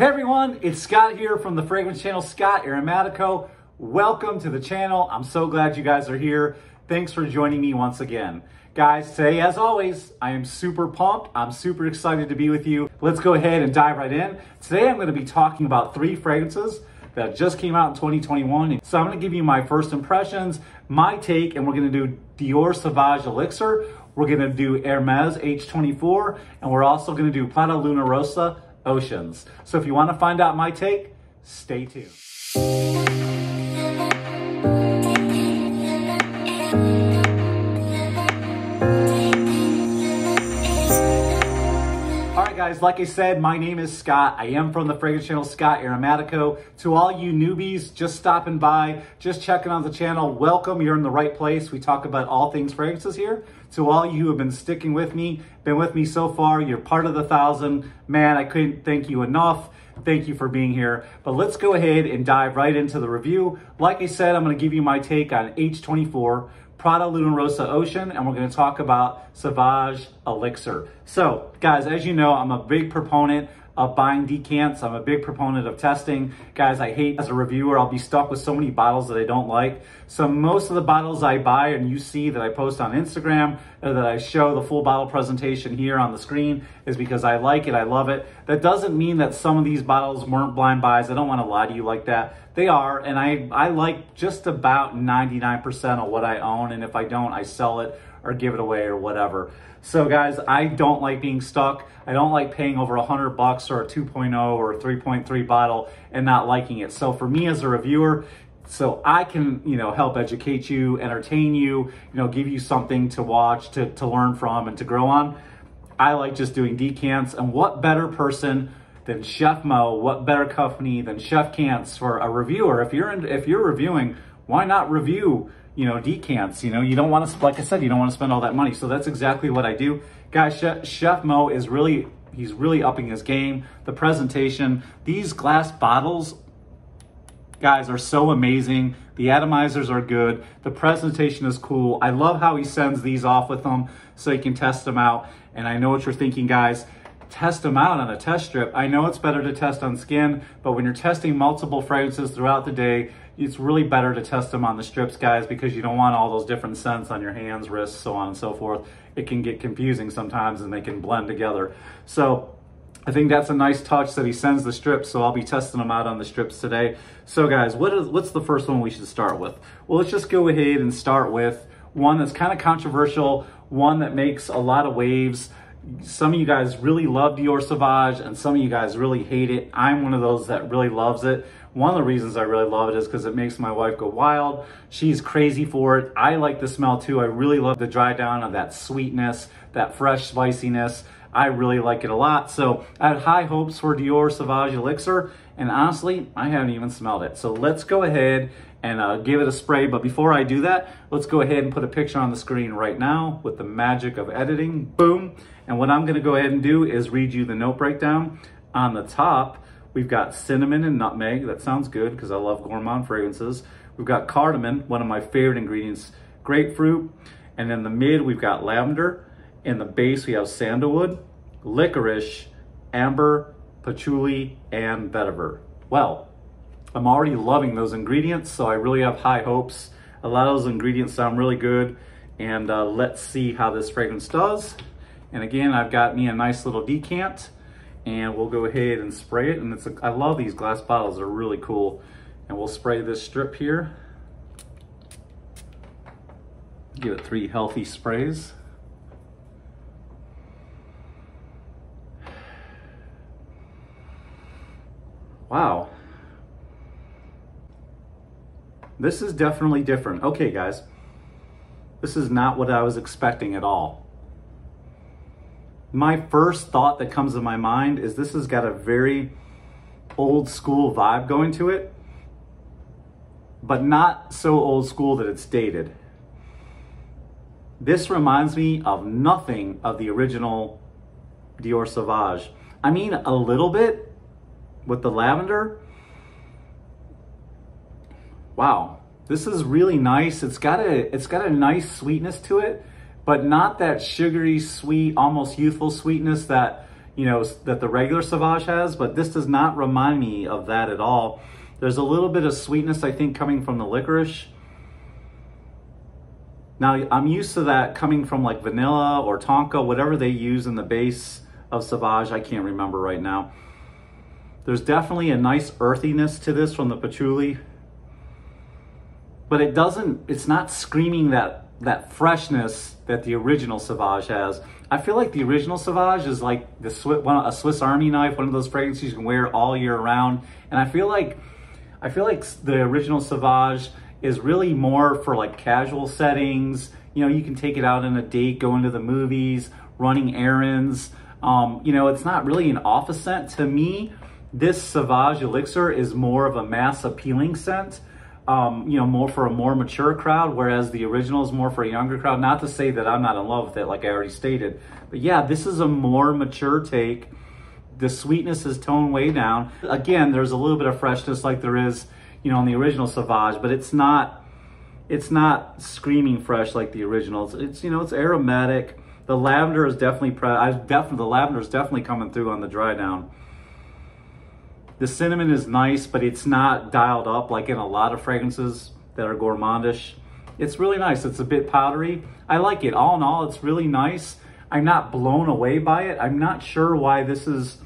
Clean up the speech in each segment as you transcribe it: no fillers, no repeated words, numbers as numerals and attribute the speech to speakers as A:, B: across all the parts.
A: Hey everyone, it's Scott here from the fragrance channel, Scott Aromatico. Welcome to the channel. I'm so glad you guys are here. Thanks for joining me once again. Guys, today as always, I am super pumped. I'm super excited to be with you. Let's go ahead and dive right in. Today I'm going to be talking about 3 fragrances that just came out in 2021. So I'm going to give you my first impressions, my take, and we're going to do Dior Sauvage Elixir. We're going to do Hermes H24, and we're also going to do Prada Luna Rosa Oceans. So if you want to find out my take, stay tuned. Alright guys, like I said, my name is Scott. I am from the fragrance channel, Scott Aromatico. To all you newbies just stopping by, just checking on the channel, welcome. You're in the right place. We talk about all things fragrances here. To all you who have been sticking with me, been with me so far, you're part of the 1,000. Man, I couldn't thank you enough. Thank you for being here. But let's go ahead and dive right into the review. Like I said, I'm going to give you my take on H24, Prada Luna Rosa Ocean, and we're going to talk about Sauvage Elixir. So, guys, as you know, I'm a big proponent of buying decants. I'm a big proponent of testing. Guys, I hate as a reviewer, I'll be stuck with so many bottles that I don't like. So most of the bottles I buy and you see that I post on Instagram or that I show the full bottle presentation here on the screen is because I like it, I love it. That doesn't mean that some of these bottles weren't blind buys. I don't want to lie to you like that. They are, and I like just about 99% of what I own, and if I don't, I sell it or give it away or whatever. So guys, I don't like being stuck. I don't like paying over $100 for a 2.0 or a 3.3 bottle and not liking it. So for me as a reviewer, so I can, help educate you, entertain you, give you something to watch, to learn from and to grow on, I like just doing decants. And what better person than Chef Mo, what better company than Chef Cants for a reviewer? If you're reviewing, why not review decants? You don't want to, like I said, you don't want to spend all that money. So that's exactly what I do. Guys, Chef Mo is he's really upping his game. The presentation, these glass bottles, guys, are so amazing. The Atomizers are good. The presentation is cool. I love how he sends these off with them so you can test them out. And I know what you're thinking, guys. Test them out on a test strip. I know it's better to test on skin, but when you're testing multiple fragrances throughout the day, it's really better to test them on the strips, guys, because you don't want all those different scents on your hands, wrists, so on and so forth. It can get confusing sometimes and they can blend together. So I think that's a nice touch that he sends the strips, so I'll be testing them out on the strips today. So guys, what's the first one we should start with? Well, let's just go ahead and start with one that's kind of controversial, one that makes a lot of waves. Some of you guys really love Dior Sauvage and some of you guys really hate it. I'm one of those that really loves it. One of the reasons I really love it is because it makes my wife go wild. She's crazy for it. I like the smell too. I really love the dry down of that sweetness, that fresh spiciness. I really like it a lot. So I had high hopes for Dior Sauvage Elixir, and honestly, I haven't even smelled it. So let's go ahead and give it a spray. But before I do that, let's go ahead and put a picture on the screen right now with the magic of editing. Boom. And what I'm gonna go ahead and do is read you the note breakdown. On the top, we've got cinnamon and nutmeg. That sounds good because I love gourmand fragrances. We've got cardamom, one of my favorite ingredients, grapefruit. And in the mid, we've got lavender. In the base, we have sandalwood, licorice, amber, patchouli, and vetiver. Well, I'm already loving those ingredients, so I really have high hopes. A lot of those ingredients sound really good, and let's see how this fragrance does. And again, I've got me a nice little decant, and we'll go ahead and spray it. And I love these glass bottles, they're really cool. And we'll spray this strip here. Give it 3 healthy sprays. Wow. This is definitely different. Okay, guys. This is not what I was expecting at all. My first thought that comes to my mind is this has got a very old school vibe going to it, but not so old school that it's dated. This reminds me of nothing of the original Dior Sauvage. I mean, a little bit with the lavender. Wow, this is really nice. It's got a nice sweetness to it, but not that sugary, sweet, almost youthful sweetness that you know, that the regular Sauvage has, but this does not remind me of that at all. There's a little bit of sweetness, I think, coming from the licorice. Now, I'm used to that coming from like vanilla or tonka, whatever they use in the base of Sauvage. I can't remember right now. There's definitely a nice earthiness to this from the patchouli, but it's not screaming that freshness that the original Sauvage has. I feel like the original Sauvage is like a Swiss Army knife, one of those fragrances you can wear all year round. And I feel like the original Sauvage is really more for like casual settings. You know, you can take it out on a date, going to the movies, running errands. You know, it's not really an office scent. To me, this Sauvage Elixir is more of a mass appealing scent. You know, more for a more mature crowd, whereas the original is more for a younger crowd. Not to say that I'm not in love with it, like I already stated. But yeah, this is a more mature take. The sweetness is toned way down. Again, there's a little bit of freshness like there is, you know, in the original Sauvage, but it's not screaming fresh like the original. It's you know, it's aromatic. The lavender is definitely the lavender is definitely coming through on the dry down. The cinnamon is nice, but it's not dialed up like in a lot of fragrances that are gourmandish. It's really nice. It's a bit powdery. I like it. All in all, it's really nice. I'm not blown away by it. I'm not sure why this is,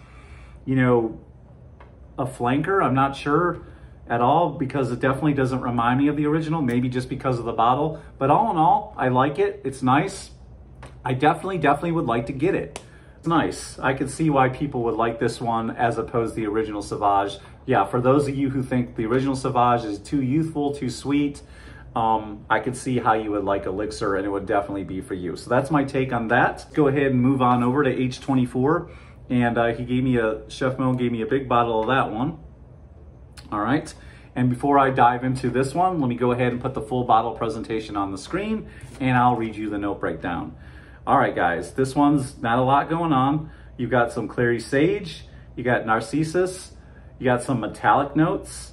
A: you know, a flanker. I'm not sure at all, because it definitely doesn't remind me of the original, maybe just because of the bottle. But all in all, I like it. It's nice. I definitely would like to get it. Nice. I can see why people would like this one as opposed to the original Sauvage. Yeah, for those of you who think the original Sauvage is too youthful, too sweet, I could see how you would like Elixir, and it would definitely be for you. So that's my take on that. Go ahead and move on over to H24. And Chef Mo gave me a big bottle of that one. All right. And before I dive into this one, let me go ahead and put the full bottle presentation on the screen, and I'll read you the note breakdown. All right, guys, this one's not a lot going on. You've got some clary sage, you got narcissus, you got some metallic notes,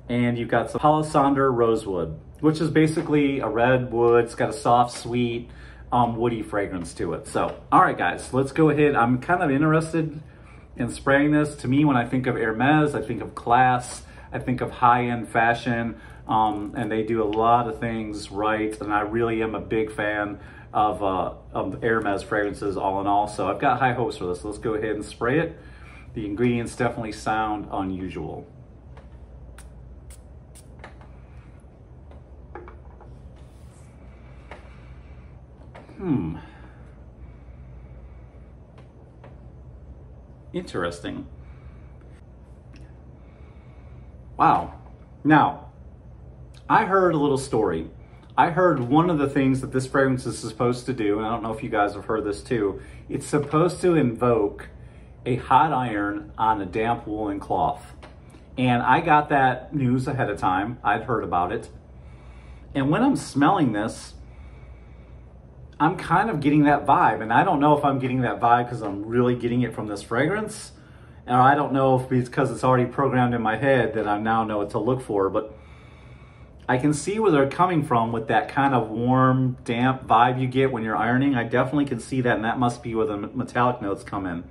A: and you've got some palisandre rosewood, which is basically a red wood. It's got a soft, sweet, woody fragrance to it. So, all right, guys, let's go ahead. I'm kind of interested in spraying this. To me, when I think of Hermes, I think of class, I think of high-end fashion, and they do a lot of things right, and I really am a big fan of Hermes fragrances all in all. So I've got high hopes for this. Let's go ahead and spray it. The ingredients definitely sound unusual. Interesting. Wow. Now, I heard a little story. I heard one of the things that this fragrance is supposed to do, and I don't know if you guys have heard this too, it's supposed to invoke a hot iron on a damp woolen cloth. And I got that news ahead of time. I'd heard about it. And when I'm smelling this, I'm kind of getting that vibe. And I don't know if I'm getting that vibe because I'm really getting it from this fragrance. And I don't know if it's because it's already programmed in my head that I now know what to look for. But I can see where they're coming from with that kind of warm, damp vibe you get when you're ironing. I definitely can see that, and that must be where the metallic notes come in.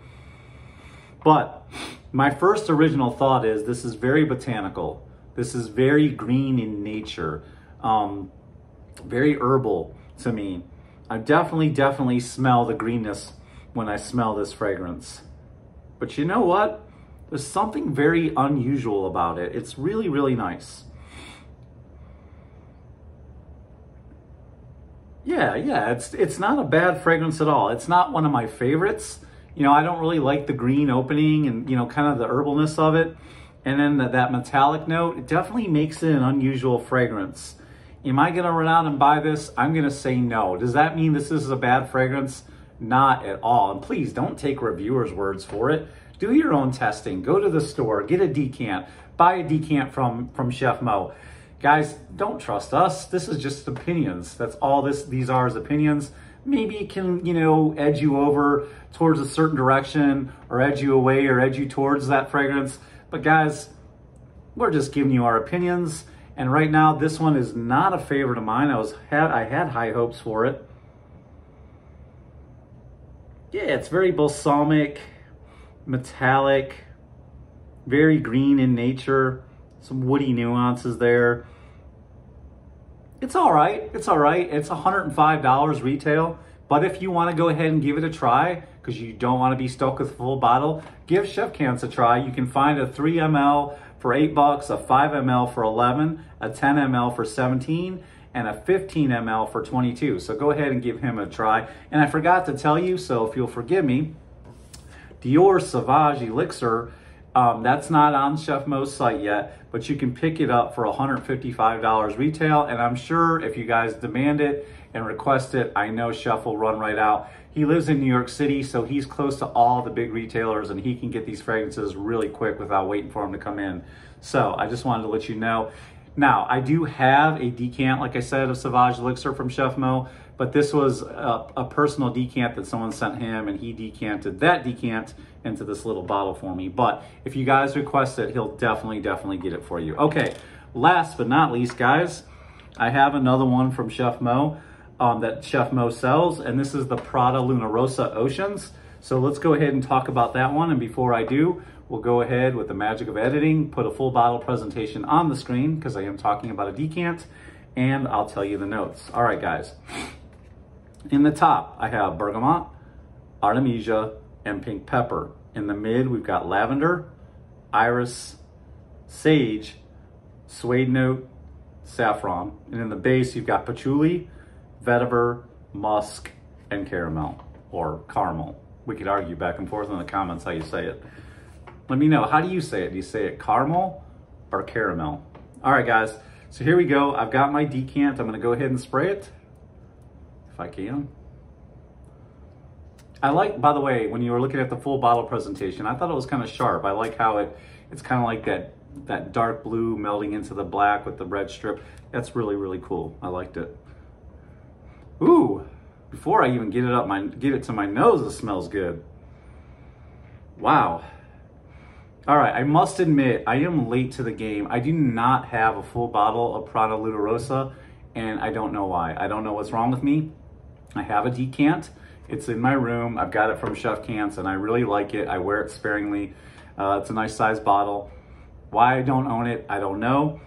A: But my first original thought is this is very botanical. This is very green in nature, very herbal to me. I definitely smell the greenness when I smell this fragrance. But you know what? There's something very unusual about it. It's really, really nice. Yeah, it's not a bad fragrance at all. It's not one of my favorites. You know, I don't really like the green opening and, you know, kind of the herbalness of it. And then that metallic note, it definitely makes it an unusual fragrance. Am I going to run out and buy this? I'm going to say no. Does that mean this is a bad fragrance? Not at all. And please don't take reviewers' words for it. Do your own testing. Go to the store, get a decant, buy a decant from Chef Mo. Guys, don't trust us. This is just opinions. That's all these are is opinions. Maybe it can, you know, edge you over towards a certain direction or edge you away or edge you towards that fragrance. But guys, we're just giving you our opinions. And right now, this one is not a favorite of mine. I had high hopes for it. Yeah, it's very balsamic. metallic, very green in nature, some woody nuances there. It's all right. It's all right. It's $105 retail. But if you want to go ahead and give it a try, because you don't want to be stuck with a full bottle, give Chef Cans a try. You can find a 3 ml for $8, a 5 ml for $11, a 10 ml for $17, and a 15 ml for $22. So go ahead and give him a try. And I forgot to tell you, so if you'll forgive me, Dior Sauvage Elixir, that's not on Chef Mo's site yet, but you can pick it up for $155 retail. And I'm sure if you guys demand it and request it, I know Chef will run right out. He lives in New York City, so he's close to all the big retailers, and he can get these fragrances really quick without waiting for them to come in. So I just wanted to let you know. Now, I do have a decant, like I said, of Sauvage Elixir from Chef Mo, but this was a personal decant that someone sent him, and he decanted that decant into this little bottle for me. But if you guys request it, he'll definitely get it for you. Okay, last but not least, guys, I have another one from Chef Mo that Chef Mo sells, and this is the Prada Luna Rosa Oceans. So let's go ahead and talk about that one. And before I do, we'll go ahead with the magic of editing, put a full bottle presentation on the screen because I am talking about a decant, and I'll tell you the notes. All right, guys. In the top, I have bergamot, artemisia, and pink pepper. In the mid, we've got lavender, iris, sage, suede note, saffron. And in the base, you've got patchouli, vetiver, musk, and caramel, or caramel. We could argue back and forth in the comments how you say it. Let me know, how do you say it? Do you say it caramel or caramel? All right, guys, so here we go. I've got my decant. I'm gonna go ahead and spray it, if I can. I like, by the way, when you were looking at the full bottle presentation, I thought it was kind of sharp. I like how it's kind of like that dark blue melding into the black with the red strip. That's really cool. I liked it. Ooh, before I even get it to my nose, it smells good. Wow. All right, I must admit, I am late to the game. I do not have a full bottle of Prada Luna Rosa, and I don't know why. I don't know what's wrong with me. I have a decant. It's in my room. I've got it from Chef Cans, and I really like it. I wear it sparingly. It's a nice size bottle. Why I don't own it, I don't know.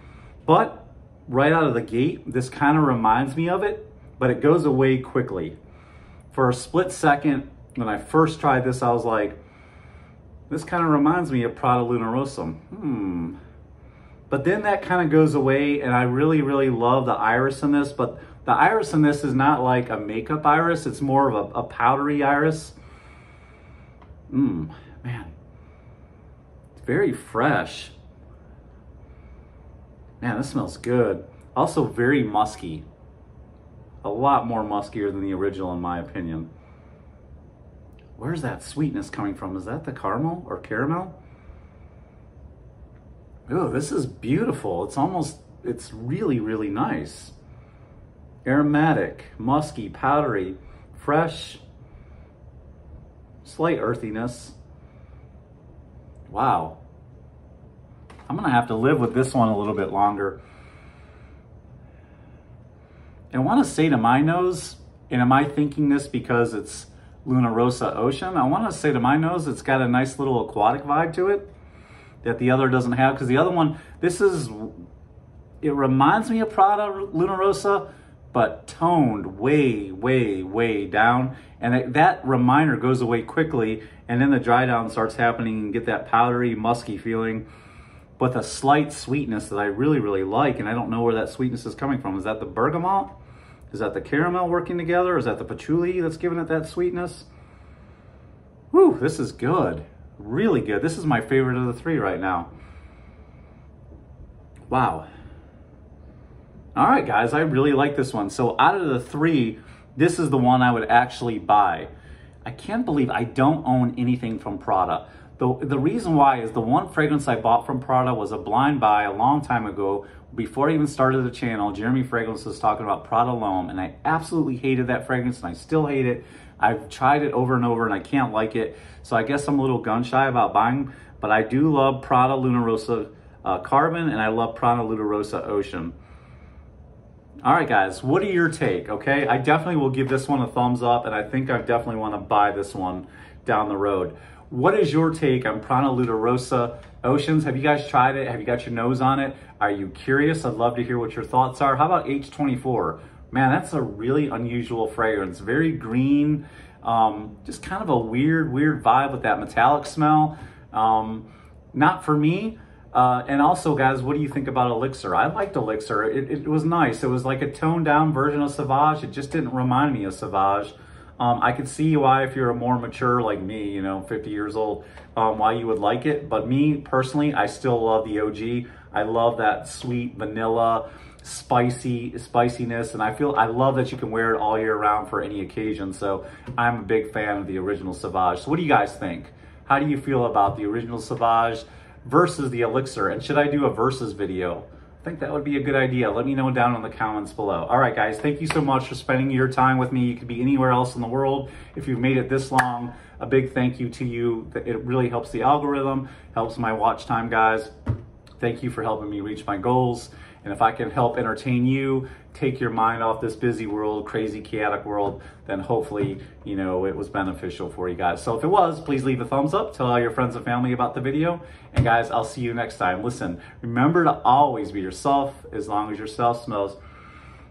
A: But right out of the gate, this kind of reminds me of it, but it goes away quickly. For a split second, when I first tried this, I was like, this kind of reminds me of Prada Luna Rosa. But then that kind of goes away, and I really love the iris in this, but the iris in this is not like a makeup iris. It's more of a powdery iris. Man, it's very fresh. Man, this smells good. Also very musky. A lot more muskier than the original, in my opinion. Where's that sweetness coming from? Is that the caramel or caramel? Oh, this is beautiful. It's really nice. Aromatic, musky, powdery, fresh, slight earthiness. Wow. I'm gonna have to live with this one a little bit longer. And I wanna say to my nose, and am I thinking this because it's Luna Rosa Ocean? I wanna say to my nose, it's got a nice little aquatic vibe to it that the other doesn't have, because the other one, it reminds me of Prada Luna Rosa, but toned way down. And that reminder goes away quickly, and then the dry down starts happening and get that powdery, musky feeling with a slight sweetness that I really like, and I don't know where that sweetness is coming from. Is that the bergamot? Is that the caramel working together? Is that the patchouli that's giving it that sweetness? Whew, this is good. Really good. This is my favorite of the three right now. Wow. All right, guys, I really like this one. So out of the three, this is the one I would actually buy. I can't believe I don't own anything from Prada. The reason why is the one fragrance I bought from Prada was a blind buy a long time ago. Before I even started the channel, Jeremy Fragrance was talking about Prada L'Homme, and I absolutely hated that fragrance, and I still hate it. I've tried it over and over, and I can't like it. So I guess I'm a little gun shy about buying, but I do love Prada Luna Rosa Carbon, and I love Prada Luna Rosa Ocean. All right, guys, what are your take, okay? I definitely will give this one a thumbs up, and I think I definitely want to buy this one down the road. What is your take on Prada Rosa Oceans? Have you guys tried it? Have you got your nose on it? Are you curious? I'd love to hear what your thoughts are. How about H24? Man, that's a really unusual fragrance. Very green, just kind of a weird vibe with that metallic smell. Not for me. And also, guys, what do you think about Elixir? I liked Elixir. It was nice. It was like a toned down version of Sauvage. It just didn't remind me of Sauvage. I could see why, if you're a more mature like me, you know, 50 years old, why you would like it. But me, personally, I still love the OG. I love that sweet vanilla, spiciness, and I love that you can wear it all year round for any occasion. So I'm a big fan of the original Sauvage. So what do you guys think? How do you feel about the original Sauvage versus the Elixir? And should I do a versus video? I think that would be a good idea. Let me know down in the comments below. All right, guys, thank you so much for spending your time with me. You could be anywhere else in the world. If you've made it this long, a big thank you to you. It really helps the algorithm, helps my watch time, guys. Thank you for helping me reach my goals. And if I can help entertain you, take your mind off this busy world, crazy, chaotic world, then hopefully, you know, it was beneficial for you guys. So if it was, please leave a thumbs up, tell all your friends and family about the video. And guys, I'll see you next time. Listen, remember to always be yourself, as long as yourself smells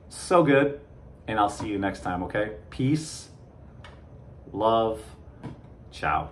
A: so good. And I'll see you next time, okay? Peace, love, ciao.